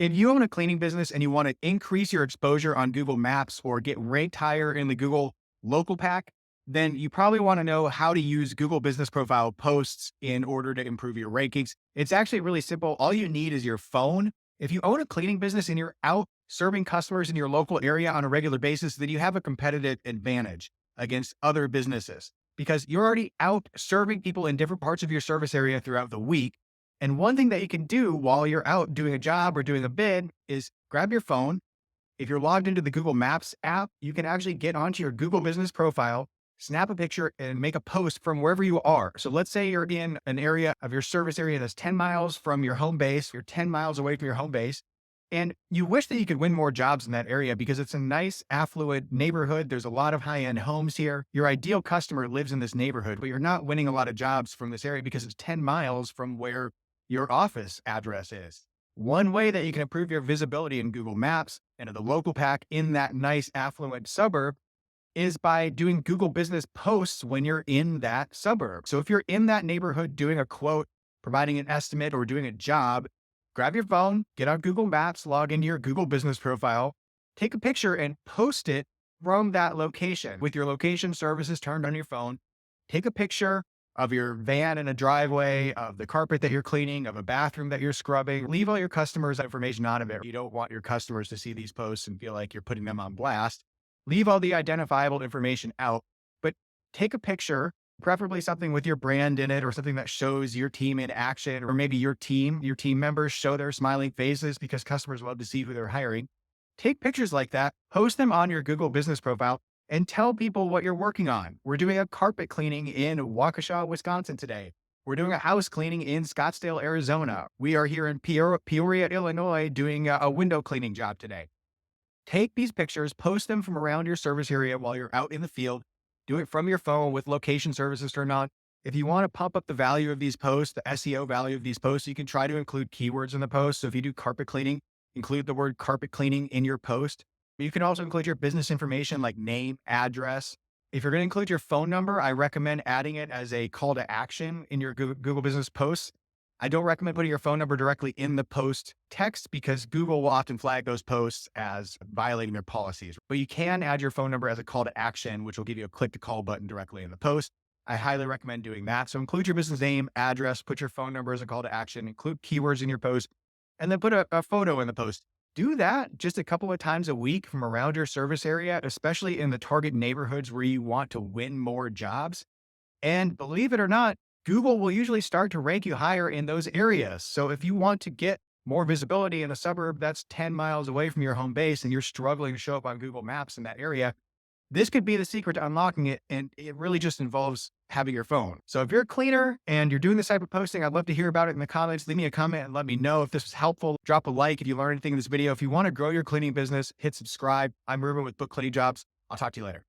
If you own a cleaning business and you want to increase your exposure on Google Maps or get ranked higher in the Google local pack, then you probably want to know how to use Google Business Profile posts in order to improve your rankings. It's actually really simple. All you need is your phone. If you own a cleaning business and you're out serving customers in your local area on a regular basis, then you have a competitive advantage against other businesses because you're already out serving people in different parts of your service area throughout the week. And one thing that you can do while you're out doing a job or doing a bid is grab your phone. If you're logged into the Google Maps app, you can actually get onto your Google business profile, snap a picture and make a post from wherever you are. So let's say you're in an area of your service area that's 10 miles from your home base. You're 10 miles away from your home base. And you wish that you could win more jobs in that area because it's a nice, affluent neighborhood. There's a lot of high-end homes here. Your ideal customer lives in this neighborhood, but you're not winning a lot of jobs from this area because it's 10 miles from where your office address is. One way that you can improve your visibility in Google Maps and in the local pack in that nice affluent suburb is by doing Google business posts when you're in that suburb. So if you're in that neighborhood doing a quote, providing an estimate or doing a job, grab your phone, get on Google Maps, log into your Google business profile, take a picture and post it from that location with your location services turned on your phone. Take a picture of your van in a driveway, of the carpet that you're cleaning, of a bathroom that you're scrubbing. Leave all your customers' information out of it. You don't want your customers to see these posts and feel like you're putting them on blast. Leave all the identifiable information out, but take a picture, preferably something with your brand in it or something that shows your team in action, or maybe your team members show their smiling faces because customers love to see who they're hiring. Take pictures like that, post them on your Google business profile, and tell people what you're working on. We're doing a carpet cleaning in Waukesha, Wisconsin today. We're doing a house cleaning in Scottsdale, Arizona. We are here in Peoria, Illinois, doing a window cleaning job today. Take these pictures, post them from around your service area while you're out in the field. Do it from your phone with location services turned on. If you want to pump up the value of these posts, the SEO value of these posts, you can try to include keywords in the post. So if you do carpet cleaning, include the word carpet cleaning in your post. You can also include your business information like name, address. If you're going to include your phone number, I recommend adding it as a call to action in your Google Business posts. I don't recommend putting your phone number directly in the post text because Google will often flag those posts as violating their policies. But you can add your phone number as a call to action, which will give you a click to call button directly in the post. I highly recommend doing that. So include your business name, address, put your phone number as a call to action, include keywords in your post, and then put a photo in the post. Do that just a couple of times a week from around your service area, especially in the target neighborhoods where you want to win more jobs. And believe it or not, Google will usually start to rank you higher in those areas. So if you want to get more visibility in a suburb that's 10 miles away from your home base and you're struggling to show up on Google Maps in that area, this could be the secret to unlocking it. And it really just involves having your phone. So if you're a cleaner and you're doing this type of posting, I'd love to hear about it in the comments. Leave me a comment and let me know if this was helpful. Drop a like if you learned anything in this video. If you want to grow your cleaning business, hit subscribe. I'm Ruben with BookCleaningJobs. I'll talk to you later.